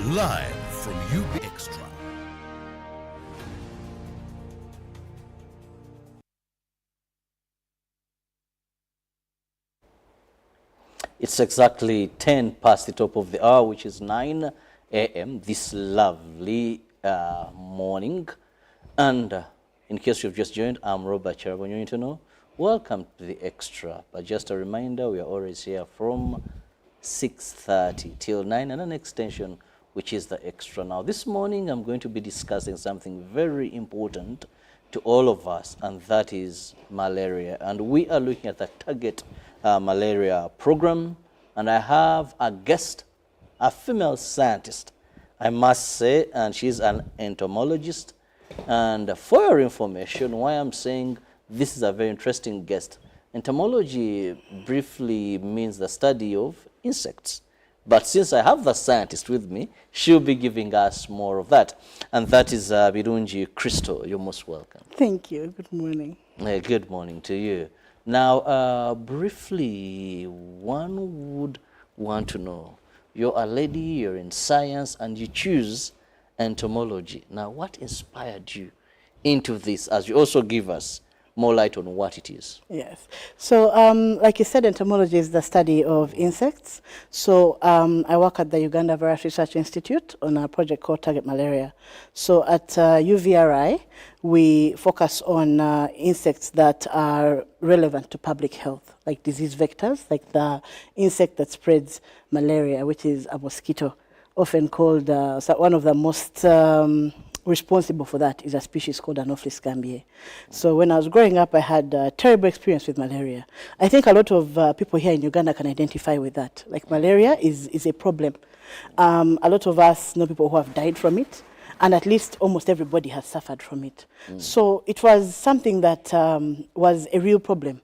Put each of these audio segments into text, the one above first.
Live from UB Extra. It's exactly 10 past the top of the hour, which is 9 a.m. this lovely morning. And in case you've just joined, I'm Robert Charabonyonitono. Welcome to the Extra. But just a reminder, we are always here from 6:30 till 9 and an extension, which is the Extra. Now, this morning, I'm going to be discussing something very important to all of us, and that is malaria. And we are looking at the target malaria program, and I have a guest, a female scientist, I must say, and she's an entomologist. And for your information, why I'm saying this is a very interesting guest, entomology briefly means the study of insects. But since I have the scientist with me, she'll be giving us more of that. And that is Birungi Crystal. You're most welcome. Thank you. Good morning. Good morning to you. Now, briefly, one would want to know, you're a lady, you're in science, and you choose entomology. Now, what inspired you into this, as you also give us more light on what it is? Yes. So, like you said, entomology is the study of insects. So, I work at the Uganda Virus Research Institute on a project called Target Malaria. So, at UVRI, we focus on insects that are relevant to public health, like disease vectors, like the insect that spreads malaria, which is a mosquito, often called, one of the most responsible for that is a species called Anopheles gambiae. So when I was growing up, I had a terrible experience with malaria. I think a lot of people here in Uganda can identify with that. Like, malaria is a problem. A lot of us know people who have died from it, and at least almost everybody has suffered from it. So it was something that was a real problem.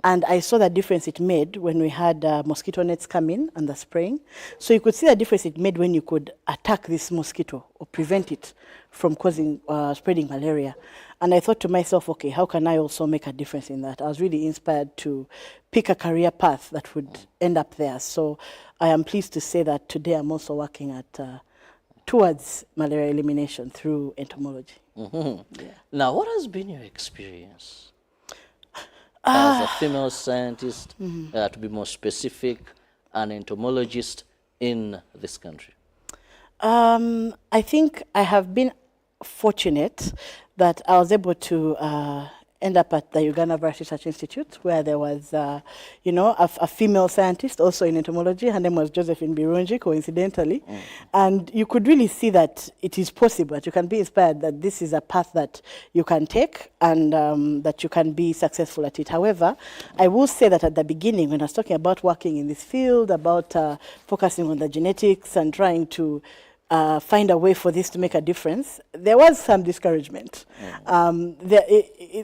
And I saw the difference it made when we had mosquito nets come in and the spraying. So you could see the difference it made when you could attack this mosquito or prevent it from causing, spreading malaria. And I thought to myself, okay, how can I also make a difference in that? I was really inspired to pick a career path that would end up there. So I am pleased to say that today I'm also working at towards malaria elimination through entomology. Yeah. Now, what has been your experience as a female scientist, to be more specific, an entomologist in this country? I think I have been fortunate that I was able to end up at the Uganda Virus Research Institute, where there was, a female scientist also in entomology. Her name was Josephine Birungi, coincidentally. And you could really see that it is possible, that you can be inspired, that this is a path that you can take, and that you can be successful at it. However, I will say that at the beginning, when I was talking about working in this field, about focusing on the genetics and trying to find a way for this to make a difference, there was some discouragement.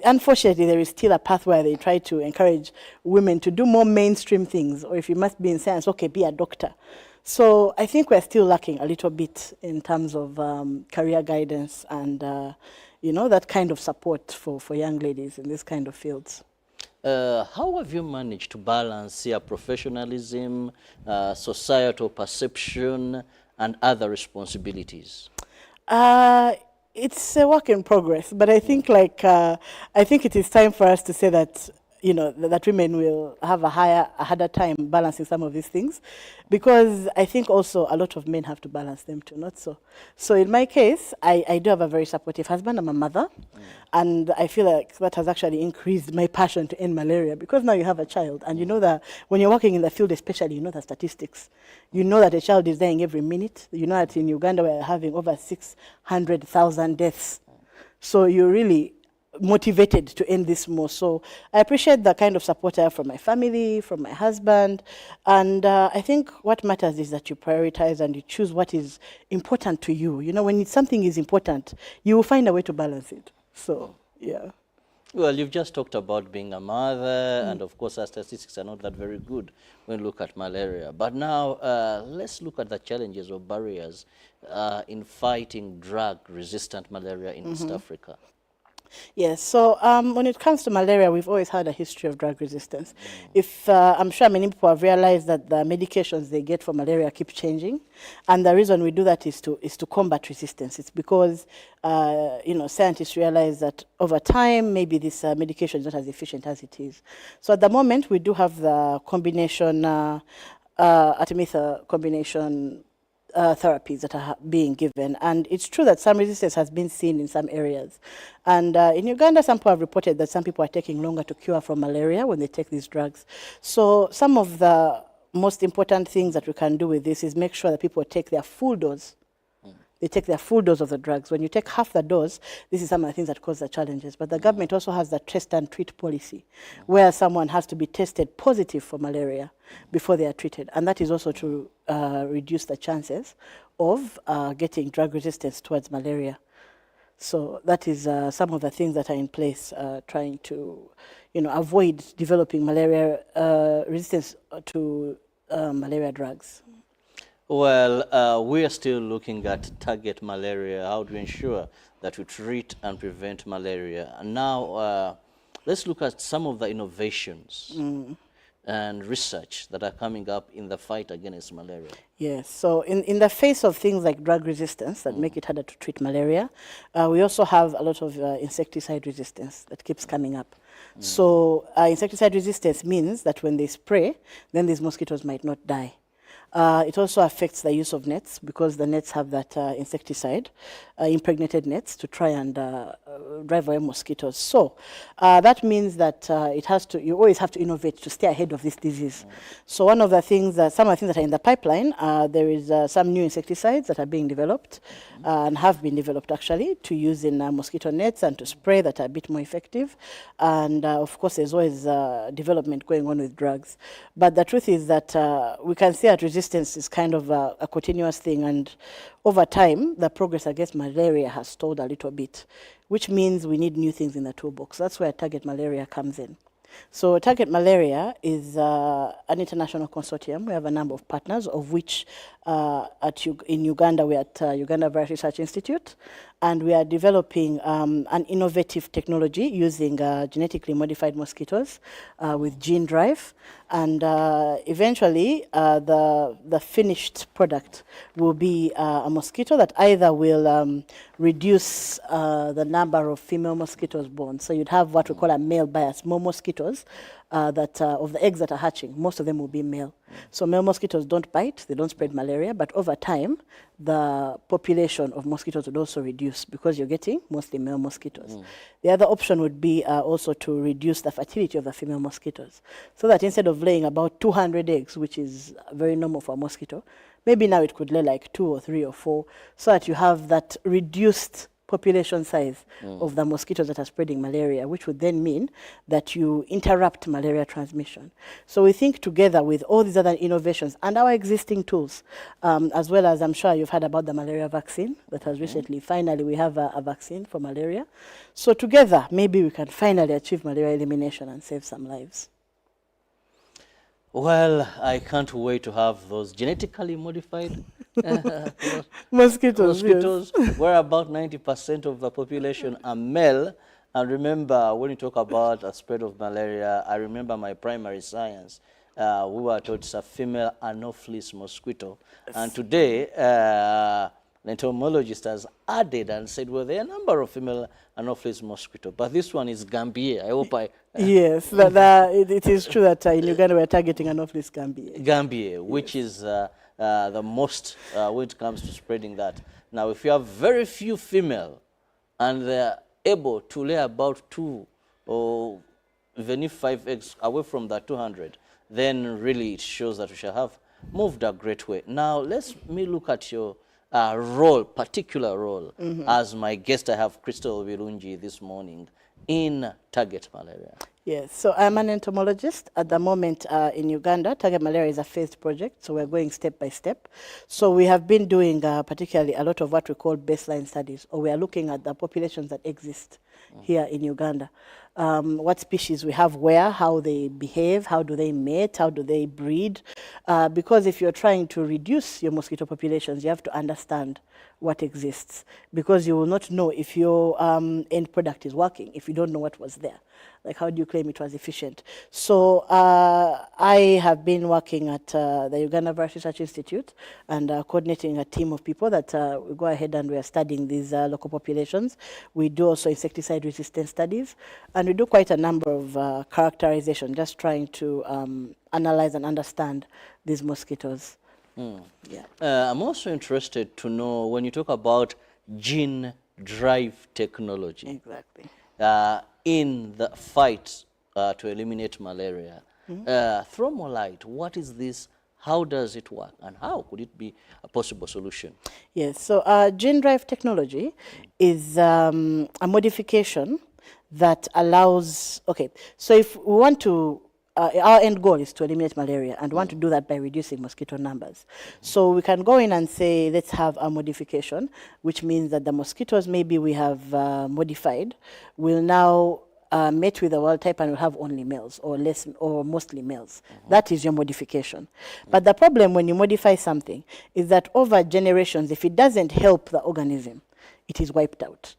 Unfortunately, there is still a path where they try to encourage women to do more mainstream things, or if you must be in science, okay, be a doctor. So I think we're still lacking a little bit in terms of career guidance and, that kind of support for young ladies in this kind of fields. How have you managed to balance your professionalism, societal perception, and other responsibilities? It's a work in progress, but I think I think it is time for us to say that that women will have a harder time balancing some of these things, because I think also a lot of men have to balance them too, not so. So in my case, I do have a very supportive husband. I'm a mother, and I feel like that has actually increased my passion to end malaria, because now you have a child, and you know that when you're working in the field especially, you know the statistics. You know that a child is dying every minute. You know that in Uganda we're having over 600,000 deaths. So you're really motivated to end this more. So I appreciate the kind of support I have from my family, from my husband, and I think what matters is that you prioritize and you choose what is important to you. When something is important, you will find a way to balance it. So, yeah. Well, you've just talked about being a mother, and of course our statistics are not that very good when we look at malaria. But now let's look at the challenges or barriers in fighting drug-resistant malaria in East Africa. Yes, so when it comes to malaria, we've always had a history of drug resistance. If I'm sure many people have realized that the medications they get for malaria keep changing, and the reason we do that is to combat resistance. It's because scientists realize that over time maybe this medication is not as efficient as it is. So at the moment we do have the combination artemether combination therapies that are being given. And it's true that some resistance has been seen in some areas. And in Uganda, some people have reported that some people are taking longer to cure from malaria when they take these drugs. So some of the most important things that we can do with this is make sure that people take their full dose. They take their full dose of the drugs. When you take half the dose, this is some of the things that cause the challenges. But the government also has the test and treat policy, where someone has to be tested positive for malaria before they are treated. And that is also to reduce the chances of getting drug resistance towards malaria. So that is some of the things that are in place, trying to avoid developing malaria resistance to malaria drugs. Well, we are still looking at target malaria, how to ensure that we treat and prevent malaria. And now, let's look at some of the innovations and research that are coming up in the fight against malaria. Yes, so in the face of things like drug resistance that make it harder to treat malaria, we also have a lot of insecticide resistance that keeps coming up. So insecticide resistance means that when they spray, then these mosquitoes might not die. It also affects the use of nets because the nets have that insecticide, impregnated nets, to try and drive away mosquitoes. So that means that you always have to innovate to stay ahead of this disease. So one of the things, some of the things that are in the pipeline, there is some new insecticides that are being developed and have been developed actually to use in mosquito nets and to spray that are a bit more effective. And of course, there's always development going on with drugs. But the truth is that we can see that resistance is kind of a continuous thing, and over time, the progress against malaria has stalled a little bit, which means we need new things in the toolbox. That's where Target Malaria comes in. So Target Malaria is an international consortium. We have a number of partners, of which in Uganda, we're at Uganda Virus Research Institute, and we are developing an innovative technology using genetically modified mosquitoes with gene drive. And eventually, the finished product will be a mosquito that either will reduce the number of female mosquitoes born. So you'd have what we call a male bias, more mosquitoes that of the eggs that are hatching, most of them will be male. So male mosquitoes don't bite, they don't spread malaria, but over time, the population of mosquitoes would also reduce because you're getting mostly male mosquitoes. The other option would be also to reduce the fertility of the female mosquitoes, so that instead of laying about 200 eggs, which is very normal for a mosquito, maybe now it could lay like 2 or 3 or 4, so that you have that reduced population size of the mosquitoes that are spreading malaria, which would then mean that you interrupt malaria transmission. So we think together with all these other innovations and our existing tools, as well as I'm sure you've heard about the malaria vaccine that has recently, finally we have a vaccine for malaria. So together, maybe we can finally achieve malaria elimination and save some lives. Well, I can't wait to have those genetically modified mosquitoes, yes. Where about 90% of the population are male. And remember, when you talk about a spread of malaria, I remember my primary science. We were taught it's a female Anopheles mosquito. Yes. And today, an entomologist has added and said, well, there are a number of female Anopheles mosquito, but this one is Gambier. I hope I... Yes, it is true that in Uganda we're targeting Anopheles Gambier. Gambier, yes. Which is the most when it comes to spreading that. Now, if you have very few female and they're able to lay about 2 or even if 5 eggs away from that 200, then really it shows that we shall have moved a great way. Now, me look at your particular role, as my guest. I have Crystal Birungi this morning in Target Malaria. Yes, so I'm an entomologist at the moment in Uganda. Target malaria is a phased project, so we're going step by step. So we have been doing particularly a lot of what we call baseline studies, or we are looking at the populations that exist here in Uganda. What species we have where, how they behave, how do they mate, how do they breed. Because if you're trying to reduce your mosquito populations, you have to understand what exists, because you will not know if your end product is working if you don't know what was there. Like, how do you claim it was efficient? So I have been working at the Uganda Virus Research Institute and coordinating a team of people that we go ahead and we are studying these local populations. We do also insecticide resistance studies, and we do quite a number of characterization, just trying to analyze and understand these mosquitoes. Yeah. I'm also interested to know when you talk about gene drive technology. Exactly. In the fight to eliminate malaria. Throw more light. What is this? How does it work? And how could it be a possible solution? Yes, so gene drive technology is a modification that allows, okay, so if we want to, our end goal is to eliminate malaria, and we want to do that by reducing mosquito numbers. So we can go in and say, let's have a modification, which means that the mosquitoes maybe we have modified will now mate with the wild type and will have only males or less or mostly males. That is your modification. But the problem when you modify something is that over generations, if it doesn't help the organism, it is wiped out.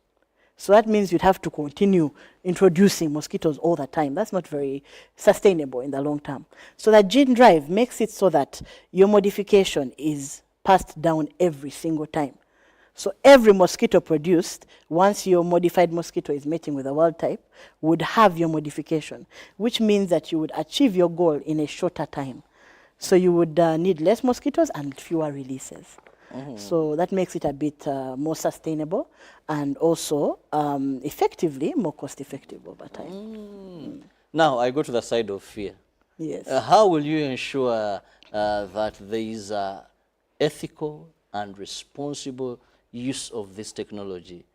So that means you'd have to continue introducing mosquitoes all the time. That's not very sustainable in the long term. So that gene drive makes it so that your modification is passed down every single time. So every mosquito produced, once your modified mosquito is mating with a wild type, would have your modification, which means that you would achieve your goal in a shorter time. So you would need less mosquitoes and fewer releases. So that makes it a bit more sustainable and also effectively more cost effective over time. Now I go to the side of fear. Yes. How will you ensure that there is ethical and responsible use of this technology?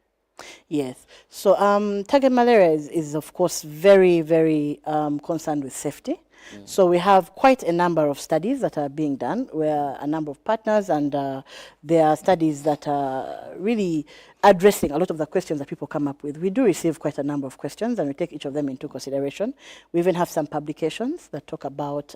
Yes. So target malaria is of course very, very concerned with safety. So we have quite a number of studies that are being done. We're a number of partners, and there are studies that are really addressing a lot of the questions that people come up with. We do receive quite a number of questions, and we take each of them into consideration. We even have some publications that talk about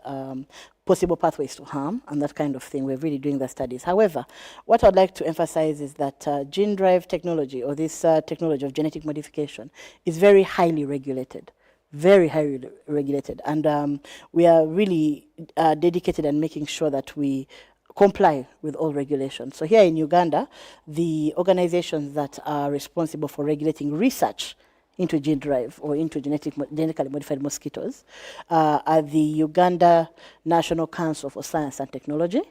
possible pathways to harm and that kind of thing. We're really doing the studies. However, what I'd like to emphasize is that gene drive technology, or this technology of genetic modification, is very highly regulated. Very highly regulated, and we are really dedicated and making sure that we comply with all regulations. So here in Uganda, the organizations that are responsible for regulating research into gene drive or into genetically modified mosquitoes are the Uganda National Council for Science and Technology.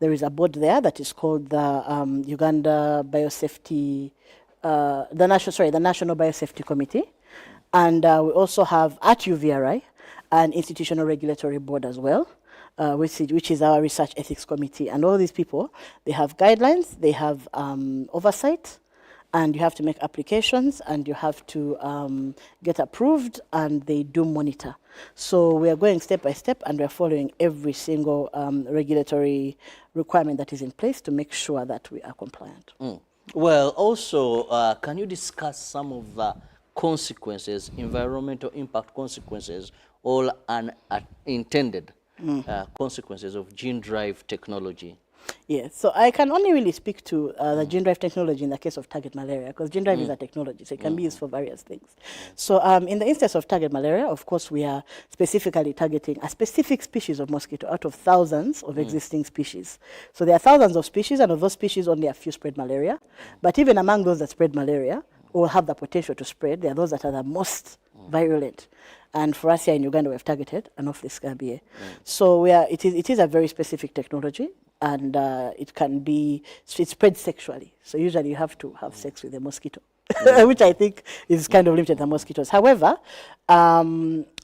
There is a board there that is called the Uganda Biosafety, the National Biosafety Committee. And we also have at UVRI an institutional regulatory board as well, which is our research ethics committee. And all these people, they have guidelines, they have oversight, and you have to make applications, and you have to get approved, and they do monitor. So we are going step by step, and we are following every single regulatory requirement that is in place to make sure that we are compliant. Well, also, can you discuss some of the consequences, environmental impact consequences, or unintended consequences of gene drive technology? Yes, so I can only really speak to the gene drive technology in the case of target malaria, because gene drive is a technology, so it can be used for various things. So in the instance of target malaria, of course, we are specifically targeting a specific species of mosquito out of thousands of existing species. So there are thousands of species, and of those species, only a few spread malaria. But even among those that spread malaria, or have the potential to spread, they are those that are the most virulent. And for us here in Uganda, we have targeted Anopheles scabiei. So it is a very specific technology, and it spreads sexually. So usually you have to have sex with a mosquito which I think is kind of limited to mosquitoes. However,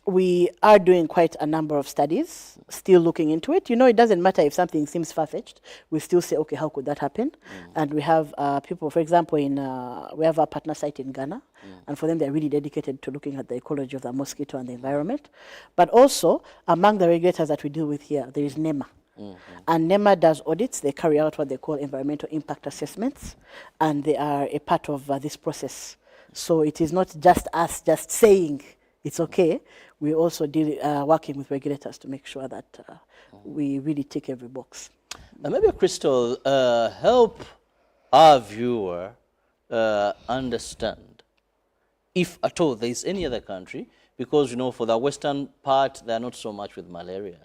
we are doing quite a number of studies, still looking into it. You know, it doesn't matter if something seems far-fetched. We still say, okay, how could that happen? And we have people, for example, we have a partner site in Ghana, and for them, they're really dedicated to looking at the ecology of the mosquito and the environment. But also, among the regulators that we deal with here, there is NEMA. And NEMA does audits. They carry out what they call environmental impact assessments, and they are a part of this process. So it is not just us just saying it's okay. We also deal working with regulators to make sure that we really tick every box. Maybe, Crystal, help our viewer understand, if at all there is any other country, because, you know, for the western part, they are not so much with malaria.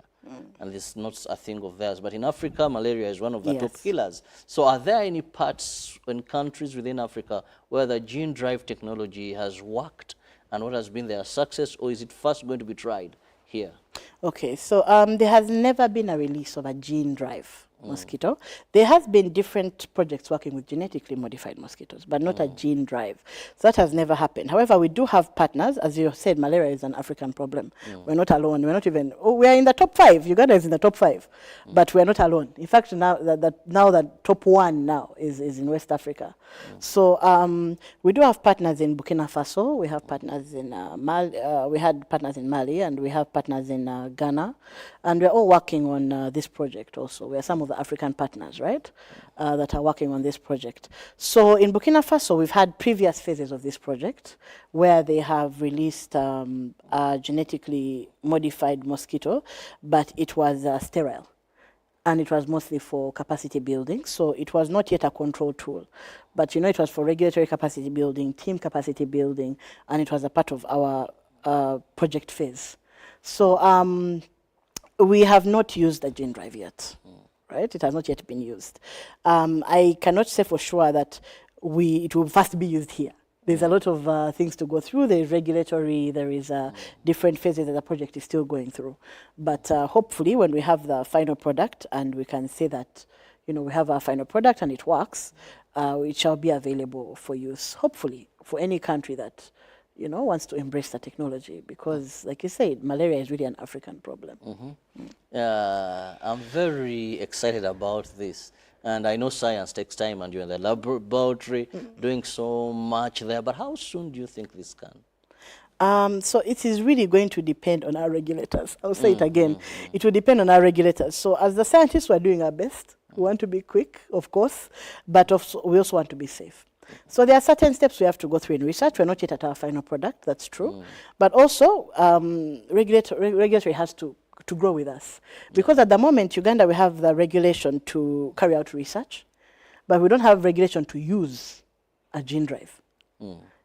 And it's not a thing of theirs. But in Africa, malaria is one of the top killers. So are there any parts and countries within Africa where the gene drive technology has worked, and what has been their success, or is it first going to be tried here? Okay, so there has never been a release of a gene drive mosquito. There has been different projects working with genetically modified mosquitoes, but not a gene drive. So that has never happened. However, we do have partners. As you said, malaria is an African problem. We're not alone. We're not even, we are in the top 5. Uganda is in the top 5, but we're not alone. In fact, now the top 1 now is in West Africa. So we do have partners in Burkina Faso. We have partners in Mali. We had partners in Mali, and we have partners in Ghana. And we're all working on this project also. We are some of the African partners, right, that are working on this project. So in Burkina Faso, we've had previous phases of this project where they have released a genetically modified mosquito, but it was sterile. And it was mostly for capacity building. So it was not yet a control tool. But, you know, it was for regulatory capacity building, team capacity building, and it was a part of our project phase. So we have not used the gene drive yet. Right? It has not yet been used. I cannot say for sure that it will first be used here. There's a lot of things to go through. There is regulatory, there is different phases that the project is still going through. But hopefully when we have the final product and we can say that, you know, we have our final product and it works, it shall be available for use, hopefully, for any country that, you know, wants to embrace the technology, because, like you said, malaria is really an African problem. I'm very excited about this, and I know science takes time, and you're in the laboratory doing so much there. But how soon do you think this can? So it is really going to depend on our regulators. I'll say it again. It will depend on our regulators. So as the scientists, we're doing our best. We want to be quick, of course, but we also want to be safe. So there are certain steps we have to go through in research. We're not yet at our final product, that's true. But also, regulatory has to grow with us. Because at the moment, Uganda, we have the regulation to carry out research, but we don't have regulation to use a gene drive.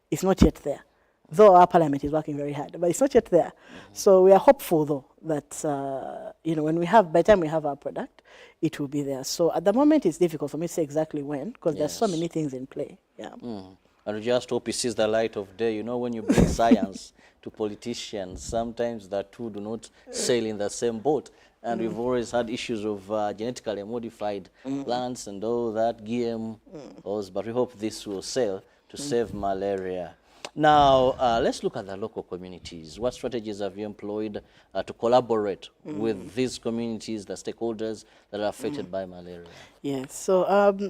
It's not yet there. Though our parliament is working very hard, but it's not yet there. So we are hopeful, though, that you know, by the time we have our product, it will be there. So at the moment, it's difficult for me to say exactly when, because there's so many things in play. Yeah. And we just hope it sees the light of day. You know, when you bring science to politicians, sometimes the two do not sail in the same boat. And we've always had issues of genetically modified plants and all that, GMOs, but we hope this will sail to save malaria. Now, let's look at the local communities. What strategies have you employed to collaborate with these communities, the stakeholders that are affected by malaria? Yes, so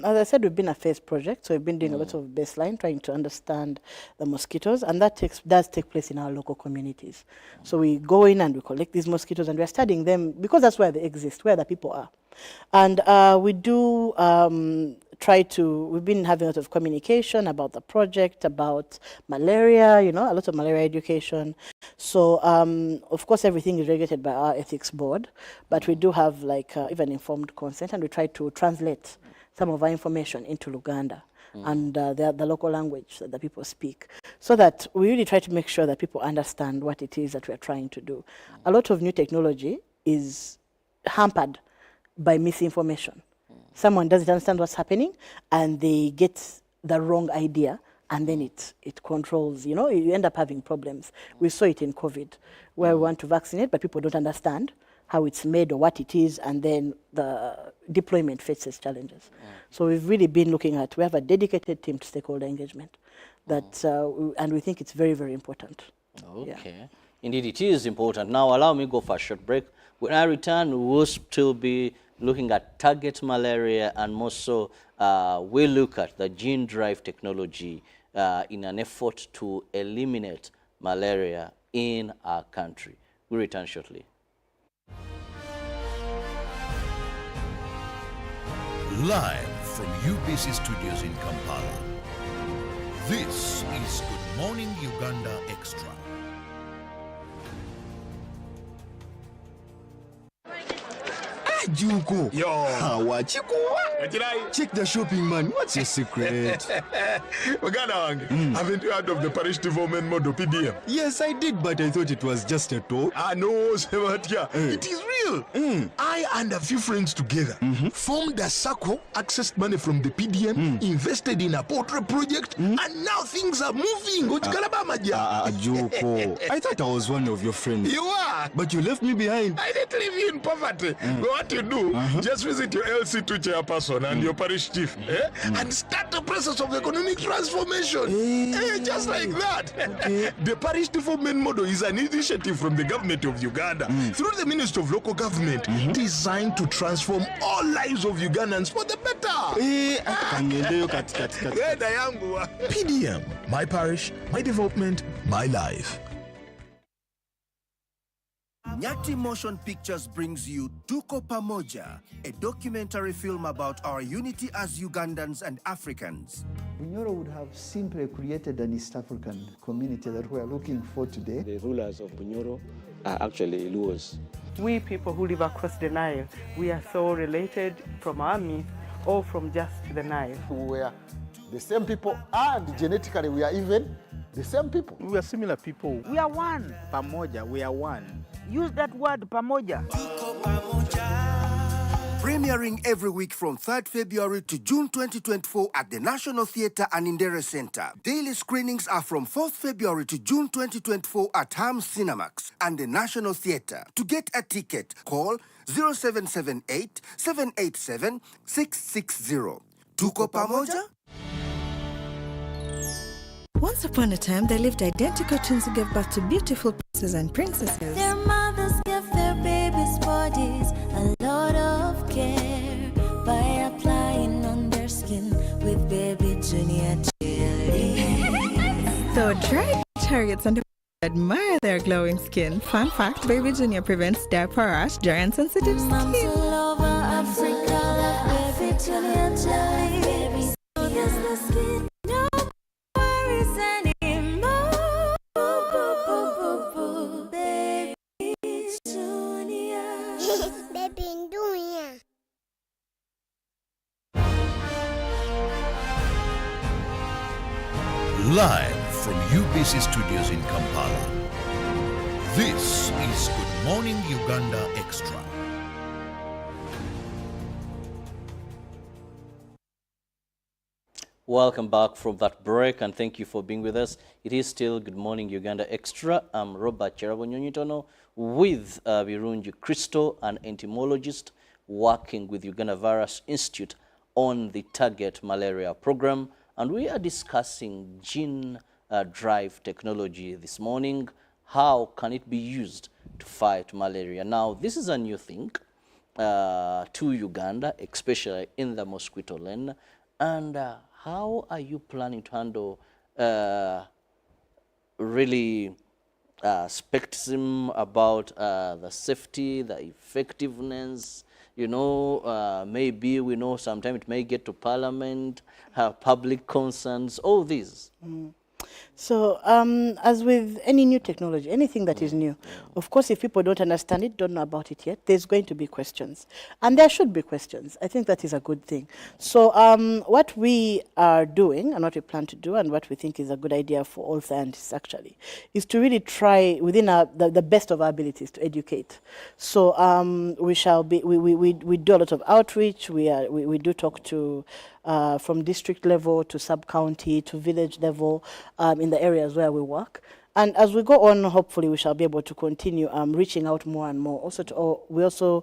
as I said, we've been a phase project, so we've been doing a lot of baseline, trying to understand the mosquitoes, and that does take place in our local communities. So we go in and we collect these mosquitoes, and we're studying them, because that's where they exist, where the people are. And we do we've been having a lot of communication about the project, about malaria, you know, a lot of malaria education. So, of course, everything is regulated by our ethics board, but we do have even informed consent, and we try to translate some of our information into Luganda and the local language that the people speak, so that we really try to make sure that people understand what it is that we're trying to do. A lot of new technology is hampered by misinformation. Someone doesn't understand what's happening, and they get the wrong idea, and then it controls, you know, you end up having problems. We saw it in COVID, where we want to vaccinate, but people don't understand, how it's made or what it is, and then the deployment faces challenges. So we've really been looking at, we have a dedicated team to stakeholder engagement, that, and we think it's very, very important. Okay. Yeah. Indeed, it is important. Now, allow me to go for a short break. When I return, we will still be looking at target malaria, and more so, we'll look at the gene drive technology in an effort to eliminate malaria in our country. We'll return shortly. Live from UBC Studios in Kampala. This is Good Morning Uganda Extra. Juko. Yo. Wachikuwa. Check the shopping, man. What's your secret? Uganda, haven't you heard of the parish development model PDM? Yes, I did, but I thought it was just a talk. No, Sebatia. It is real. I and a few friends together formed a circle, accessed money from the PDM, invested in a portrait project, and now things are moving. Juko. I thought I was one of your friends. You are. But you left me behind. I didn't leave you in poverty. But what you do, just visit your LC2 chairperson and your parish chief and start the process of economic transformation. Just like that. Okay. The parish development model is an initiative from the government of Uganda through the Ministry of Local Government designed to transform all lives of Ugandans for the better. PDM, my parish, my development, my life. Nyati Motion Pictures brings you Tuko Pamoja, a documentary film about our unity as Ugandans and Africans. Bunyoro would have simply created an East African community that we are looking for today. The rulers of Bunyoro are actually Luos. We people who live across the Nile, we are so related from our myth or from just the Nile. We are the same people, and genetically we are even the same people. We are similar people. We are one. Pamoja, we are one. Use that word, pamoja. Premiering every week from 3rd February to June 2024 at the National Theatre and Indere Center. Daily screenings are from 4th February to June 2024 at Ham Cinemax and the National Theatre. To get a ticket, call 0778 787 660. Tuko Pamoja? Once upon a time, there lived identical twins who gave birth to beautiful princes and princesses. Their mothers gave their babies' bodies a lot of care by applying on their skin with baby Junior chili. So dry chariots and admire their glowing skin. Fun fact, baby Junior prevents diaper rash, dry and sensitive skin. Moms all over Africa like baby Junior jelly. Baby Junior's the skin. No worries anymore. Baby Junior. Baby Junior. Live from UBC Studios in Kampala. This is Good Morning Uganda Extra. Welcome back from that break, and thank you for being with us. It is still Good Morning Uganda Extra. I'm Robert Cherabonyonyitono with Birungi Crystal, an entomologist working with Uganda Virus Institute on the Target Malaria Program. And we are discussing gene drive technology this morning. How can it be used to fight malaria? Now, this is a new thing to Uganda, especially in the mosquito lane. And how are you planning to handle really skepticism about the safety, the effectiveness? You know, maybe we know sometimes it may get to Parliament, public concerns, all these. So as with any new technology, anything that is new, of course, if people don't understand it, don't know about it yet, there's going to be questions. And there should be questions. I think that is a good thing. So what we are doing and what we plan to do and what we think is a good idea for all scientists actually is to really try within the best of our abilities to educate. So we do a lot of outreach. We do talk to from district level to sub-county to village level in the areas where we work. And as we go on, hopefully we shall be able to continue reaching out more and more. Also, we also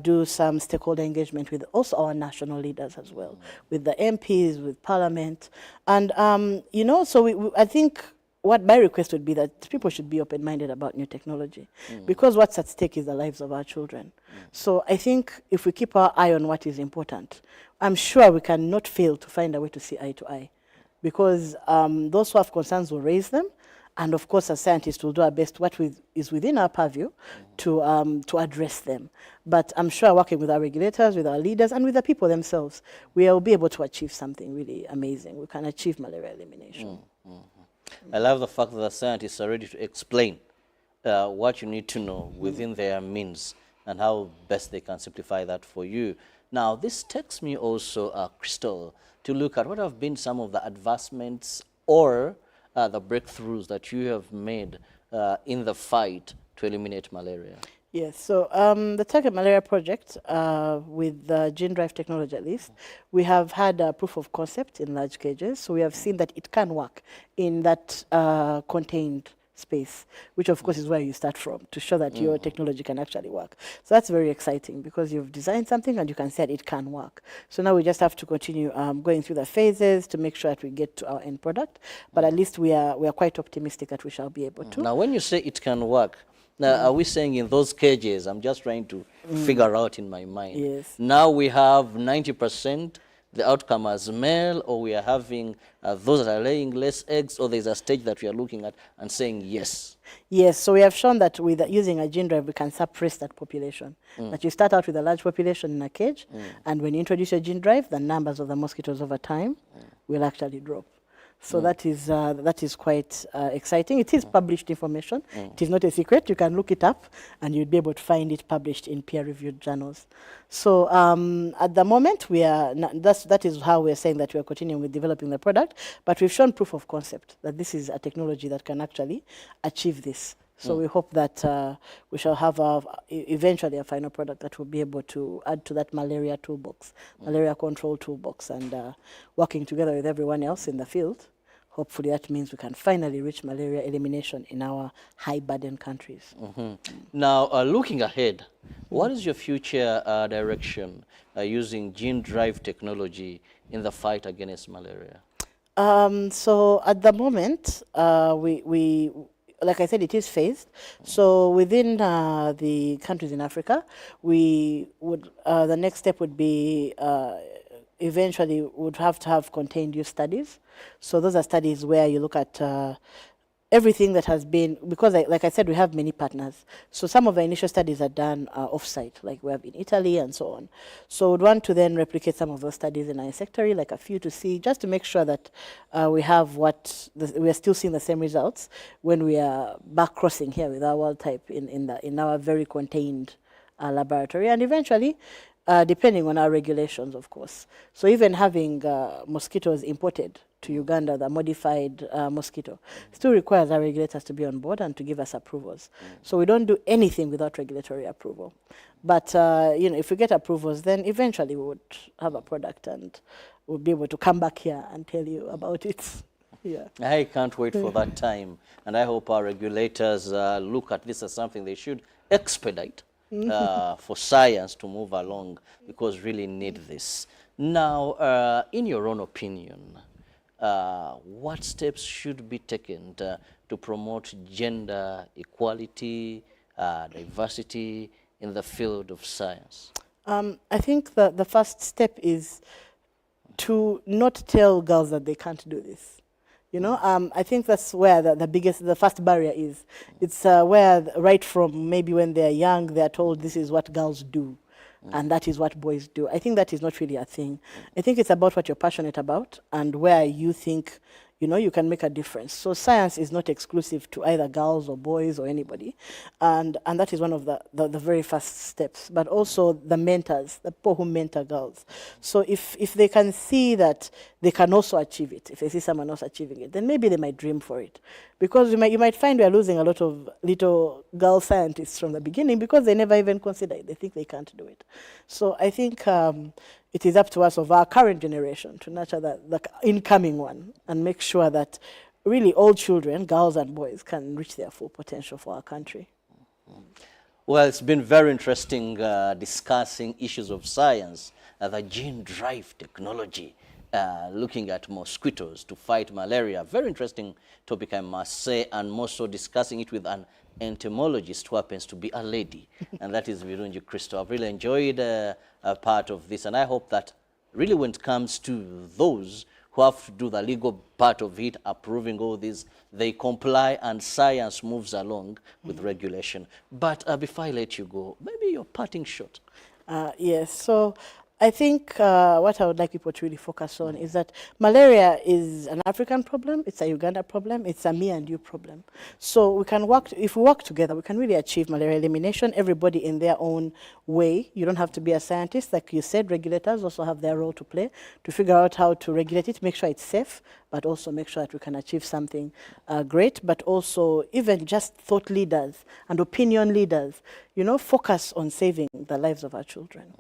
do some stakeholder engagement with also our national leaders as well, with the MPs, with Parliament. And, you know, so I think what my request would be that people should be open-minded about new technology, because what's at stake is the lives of our children. So I think if we keep our eye on what is important, I'm sure we cannot fail to find a way to see eye to eye, because those who have concerns will raise them. And of course, as scientists, we'll do our best what is within our purview to address them. But I'm sure working with our regulators, with our leaders, and with the people themselves, we will be able to achieve something really amazing. We can achieve malaria elimination. I love the fact that the scientists are ready to explain what you need to know within their means and how best they can simplify that for you. Now, this takes me also, Crystal, to look at what have been some of the advancements or the breakthroughs that you have made in the fight to eliminate malaria. Yes, so the Target Malaria Project, with the gene drive technology at least, we have had a proof of concept in large cages. So we have seen that it can work in that contained space, which of course is where you start from, to show that your technology can actually work. So that's very exciting, because you've designed something and you can say it can work. So now we just have to continue going through the phases to make sure that we get to our end product. But at least we are quite optimistic that we shall be able to. Now, when you say it can work, now, are we saying in those cages? I'm just trying to figure out in my mind. Yes. Now we have 90% the outcome as male, or we are having those that are laying less eggs, or there's a stage that we are looking at and saying yes? Yes, so we have shown that with using a gene drive, we can suppress that population. That you start out with a large population in a cage, and when you introduce a gene drive, the numbers of the mosquitoes over time will actually drop. So that is quite exciting. It is published information. It is not a secret. You can look it up, and you'd be able to find it published in peer-reviewed journals. So at the moment, we are that is how we are saying that we are continuing with developing the product. But we've shown proof of concept that this is a technology that can actually achieve this. So we hope that we shall have eventually a final product that will be able to add to that malaria toolbox, malaria control toolbox, and working together with everyone else in the field. Hopefully that means we can finally reach malaria elimination in our high-burden countries. Now, looking ahead, what is your future direction using gene drive technology in the fight against malaria? So at the moment, we like I said, it is phased. So within the countries in Africa, we would the next step would be eventually would have to have contained use studies. So those are studies where you look at everything that has been, because like I said, we have many partners. So some of the initial studies are done off-site, like we have in Italy and so on. So we'd want to then replicate some of those studies in our sector, like a few to see, just to make sure that we have we are still seeing the same results when we are back crossing here with our wild type in our very contained laboratory. And eventually, depending on our regulations, of course. So even having mosquitoes imported to Uganda, the modified mosquito, still requires our regulators to be on board and to give us approvals. So we don't do anything without regulatory approval. But you know, if we get approvals, then eventually we would have a product and we'll be able to come back here and tell you about it. Yeah. I can't wait for that time. And I hope our regulators look at this as something they should expedite for science to move along, because really need this. Now, in your own opinion, what steps should be taken to promote gender equality, diversity in the field of science? I think the first step is to not tell girls that they can't do this. You know, I think that's where the first barrier is. It's where right from maybe when they're young, they're told this is what girls do. And that is what boys do. I think that is not really a thing. I think it's about what you're passionate about and where you think, you know, you can make a difference. So science is not exclusive to either girls or boys or anybody. And that is one of the very first steps. But also the mentors, the people who mentor girls. So if they can see that they can also achieve it, if they see someone else achieving it, then maybe they might dream for it. Because you might find we are losing a lot of little girl scientists from the beginning because they never even consider it. They think they can't do it. So I think it is up to us of our current generation to nurture the incoming one and make sure that really all children, girls and boys, can reach their full potential for our country. Well, it's been very interesting discussing issues of science, the gene drive technology, looking at mosquitoes to fight malaria. Very interesting topic, I must say, and more so discussing it with an entomologist who happens to be a lady, and that is Virungi Christo. I've really enjoyed a part of this, and I hope that really when it comes to those who have to do the legal part of it, approving all this, they comply and science moves along with regulation. But before I let you go, maybe your parting shot. Yes, so I think what I would like people to really focus on is that malaria is an African problem, it's a Uganda problem, it's a me and you problem. So we can work, if we work together, we can really achieve malaria elimination, everybody in their own way. You don't have to be a scientist. Like you said, regulators also have their role to play to figure out how to regulate it, make sure it's safe, but also make sure that we can achieve something great, but also even just thought leaders and opinion leaders, you know, focus on saving the lives of our children.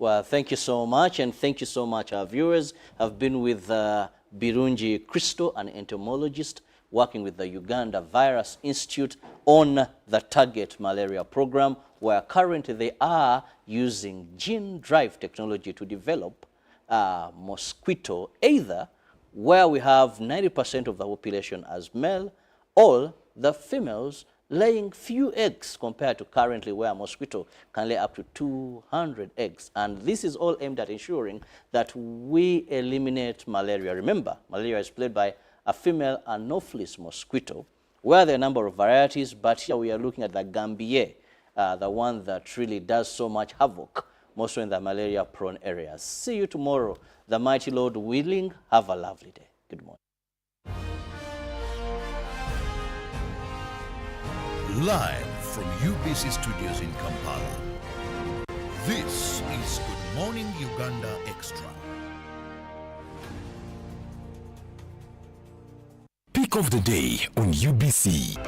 Well, thank you so much, and thank you so much. Our viewers have been with Virungi Christo, an entomologist working with the Uganda Virus Institute on the Target Malaria Program, where currently they are using gene drive technology to develop mosquito, either where we have 90% of the population as male, or the females laying few eggs compared to currently where a mosquito can lay up to 200 eggs. And this is all aimed at ensuring that we eliminate malaria. Remember, malaria is plagued by a female Anopheles mosquito, where there are a number of varieties, but here we are looking at the Gambier, the one that really does so much havoc, mostly in the malaria-prone areas. See you tomorrow, the mighty Lord willing. Have a lovely day. Good morning. Live from UBC Studios in Kampala, this is Good Morning Uganda Extra. Pick of the day on UBC.